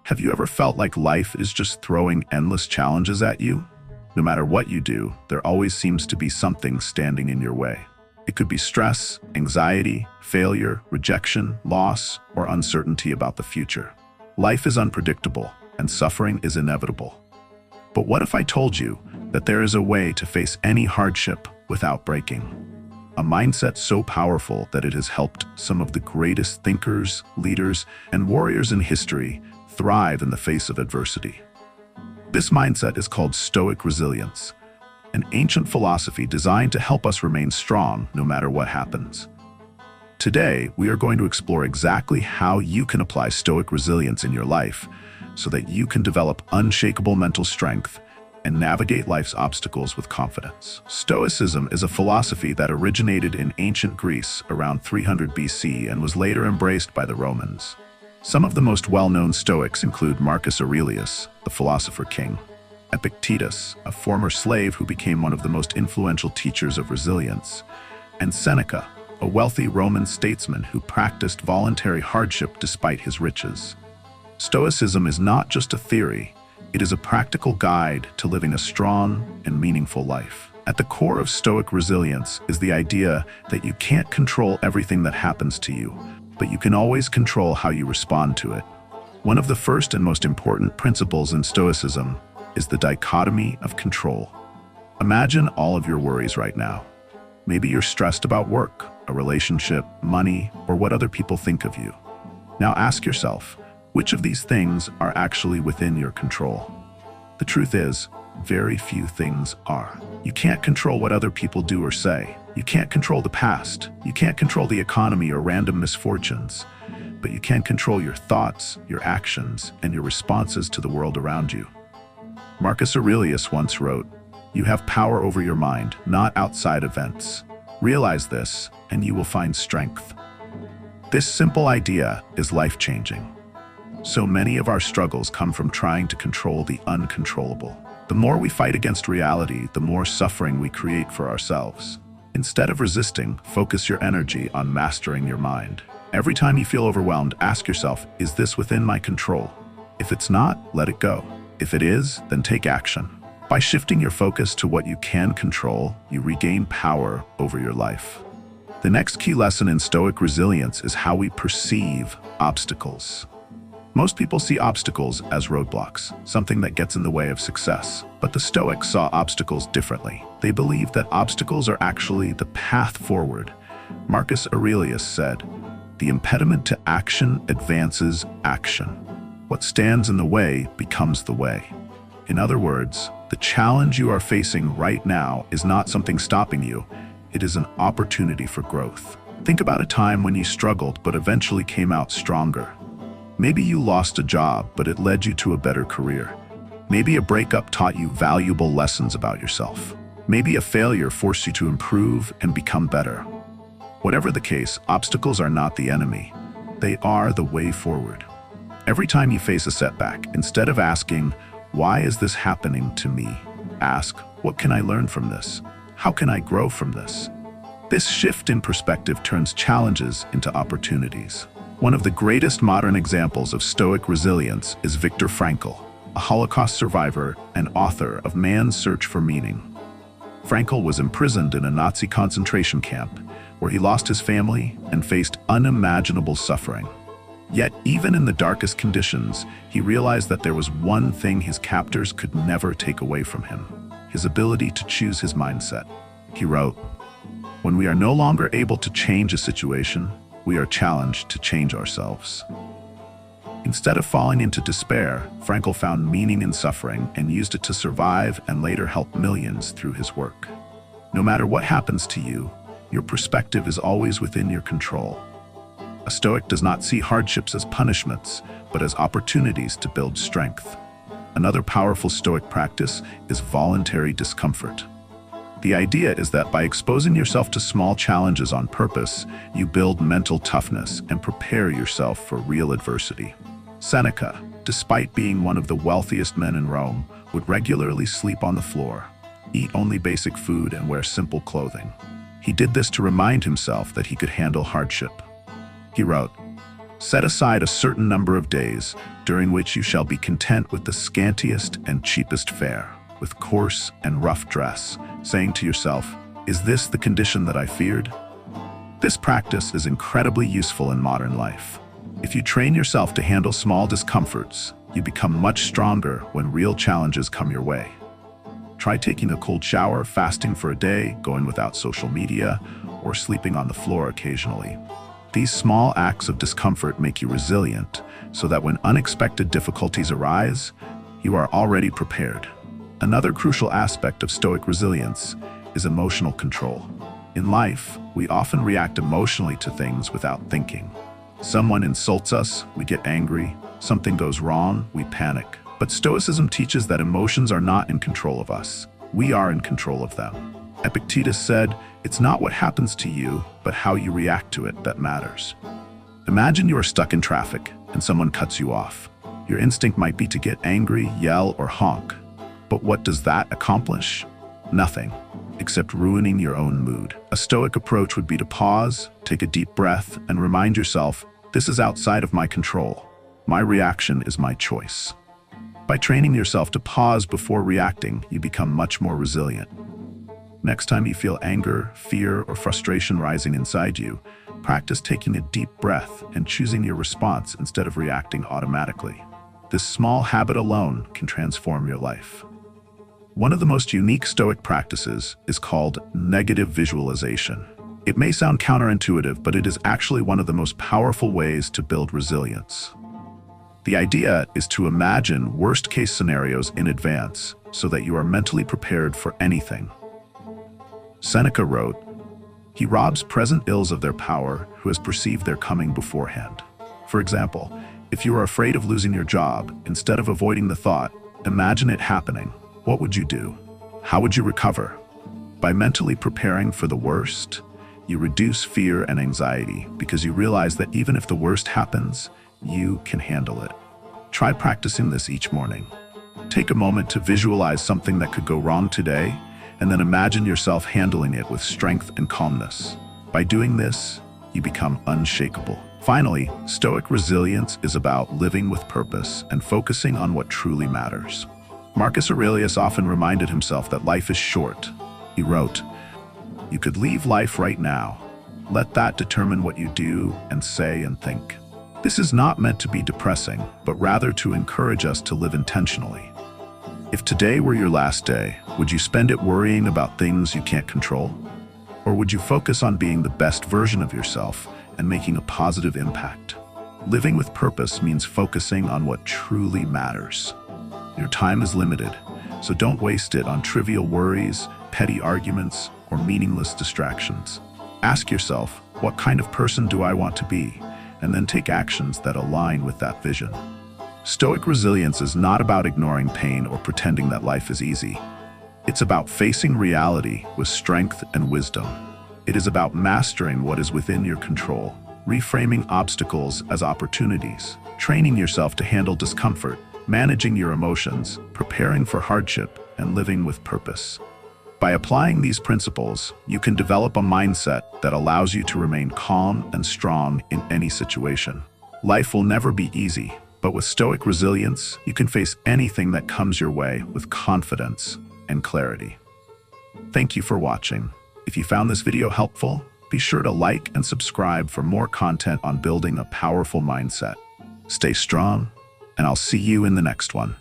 Have you ever felt like life is just throwing endless challenges at you? No matter what you do, there always seems to be something standing in your way. It could be stress, anxiety, failure, rejection, loss, or uncertainty about the future. Life is unpredictable, and suffering is inevitable. But what if I told you that there is a way to face any hardship without breaking? A mindset so powerful that it has helped some of the greatest thinkers, leaders, and warriors in history thrive in the face of adversity. This mindset is called Stoic resilience, an ancient philosophy designed to help us remain strong no matter what happens. Today, we are going to explore exactly how you can apply Stoic resilience in your life so that you can develop unshakable mental strength and navigate life's obstacles with confidence. Stoicism is a philosophy that originated in ancient Greece around 300 BC and was later embraced by the Romans. Some of the most well-known Stoics include Marcus Aurelius, the philosopher king, Epictetus, a former slave who became one of the most influential teachers of resilience, and Seneca, a wealthy Roman statesman who practiced voluntary hardship despite his riches. Stoicism is not just a theory, it is a practical guide to living a strong and meaningful life. At the core of Stoic resilience is the idea that you can't control everything that happens to you, but you can always control how you respond to it. One of the first and most important principles in Stoicism is the dichotomy of control. Imagine all of your worries right now. Maybe you're stressed about work, a relationship, money, or what other people think of you. Now ask yourself, which of these things are actually within your control? The truth is, very few things are. You can't control what other people do or say. You can't control the past. You can't control the economy or random misfortunes. But you can control your thoughts, your actions, and your responses to the world around you. Marcus Aurelius once wrote, "You have power over your mind, not outside events. Realize this, and you will find strength." This simple idea is life-changing. So many of our struggles come from trying to control the uncontrollable. The more we fight against reality, the more suffering we create for ourselves. Instead of resisting, focus your energy on mastering your mind. Every time you feel overwhelmed, ask yourself, is this within my control? If it's not, let it go. If it is, then take action. By shifting your focus to what you can control, you regain power over your life. The next key lesson in Stoic resilience is how we perceive obstacles. Most people see obstacles as roadblocks, something that gets in the way of success. But the Stoics saw obstacles differently. They believed that obstacles are actually the path forward. Marcus Aurelius said, "The impediment to action advances action. What stands in the way becomes the way." In other words, the challenge you are facing right now is not something stopping you. It is an opportunity for growth. Think about a time when you struggled but eventually came out stronger. Maybe you lost a job, but it led you to a better career. Maybe a breakup taught you valuable lessons about yourself. Maybe a failure forced you to improve and become better. Whatever the case, obstacles are not the enemy. They are the way forward. Every time you face a setback, instead of asking, "Why is this happening to me?" ask, "What can I learn from this? How can I grow from this?" This shift in perspective turns challenges into opportunities. One of the greatest modern examples of Stoic resilience is Viktor Frankl, a Holocaust survivor and author of Man's Search for Meaning. Frankl was imprisoned in a Nazi concentration camp, where he lost his family and faced unimaginable suffering. Yet, even in the darkest conditions, he realized that there was one thing his captors could never take away from him: his ability to choose his mindset. He wrote, "When we are no longer able to change a situation, we are challenged to change ourselves." Instead of falling into despair, Frankl found meaning in suffering and used it to survive and later help millions through his work. No matter what happens to you, your perspective is always within your control. A Stoic does not see hardships as punishments, but as opportunities to build strength. Another powerful Stoic practice is voluntary discomfort. The idea is that by exposing yourself to small challenges on purpose, you build mental toughness and prepare yourself for real adversity. Seneca, despite being one of the wealthiest men in Rome, would regularly sleep on the floor, eat only basic food, and wear simple clothing. He did this to remind himself that he could handle hardship. He wrote, Set aside a certain number of days during which you shall be content with the scantiest and cheapest fare, with coarse and rough dress, saying to yourself, "Is this the condition that I feared?" This practice is incredibly useful in modern life. If you train yourself to handle small discomforts, you become much stronger when real challenges come your way. Try taking a cold shower, fasting for a day, going without social media, or sleeping on the floor occasionally. These small acts of discomfort make you resilient, so that when unexpected difficulties arise, you are already prepared. Another crucial aspect of Stoic resilience is emotional control. In life, we often react emotionally to things without thinking. Someone insults us, we get angry. Something goes wrong, we panic. But Stoicism teaches that emotions are not in control of us. We are in control of them. Epictetus said, "It's not what happens to you, but how you react to it that matters." Imagine you are stuck in traffic and someone cuts you off. Your instinct might be to get angry, yell, or honk. But what does that accomplish? Nothing, except ruining your own mood. A Stoic approach would be to pause, take a deep breath, and remind yourself, "This is outside of my control. My reaction is my choice." By training yourself to pause before reacting, you become much more resilient. Next time you feel anger, fear, or frustration rising inside you, practice taking a deep breath and choosing your response instead of reacting automatically. This small habit alone can transform your life. One of the most unique Stoic practices is called negative visualization. It may sound counterintuitive, but it is actually one of the most powerful ways to build resilience. The idea is to imagine worst-case scenarios in advance so that you are mentally prepared for anything. Seneca wrote, "He robs present ills of their power who has perceived their coming beforehand." For example, if you are afraid of losing your job, instead of avoiding the thought, imagine it happening. What would you do? How would you recover? By mentally preparing for the worst, you reduce fear and anxiety because you realize that even if the worst happens, you can handle it. Try practicing this each morning. Take a moment to visualize something that could go wrong today, and then imagine yourself handling it with strength and calmness. By doing this, you become unshakable. Finally, Stoic resilience is about living with purpose and focusing on what truly matters. Marcus Aurelius often reminded himself that life is short. He wrote, "You could leave life right now. Let that determine what you do and say and think." This is not meant to be depressing, but rather to encourage us to live intentionally. If today were your last day, would you spend it worrying about things you can't control? Or would you focus on being the best version of yourself and making a positive impact? Living with purpose means focusing on what truly matters. Your time is limited, so don't waste it on trivial worries, petty arguments, or meaningless distractions. Ask yourself, what kind of person do I want to be? And then take actions that align with that vision. Stoic resilience is not about ignoring pain or pretending that life is easy. It's about facing reality with strength and wisdom. It is about mastering what is within your control, reframing obstacles as opportunities, training yourself to handle discomfort, managing your emotions, preparing for hardship, and living with purpose. By applying these principles, you can develop a mindset that allows you to remain calm and strong in any situation. Life will never be easy, but with Stoic resilience, you can face anything that comes your way with confidence and clarity. Thank you for watching. If you found this video helpful, be sure to like and subscribe for more content on building a powerful mindset. Stay strong, and I'll see you in the next one.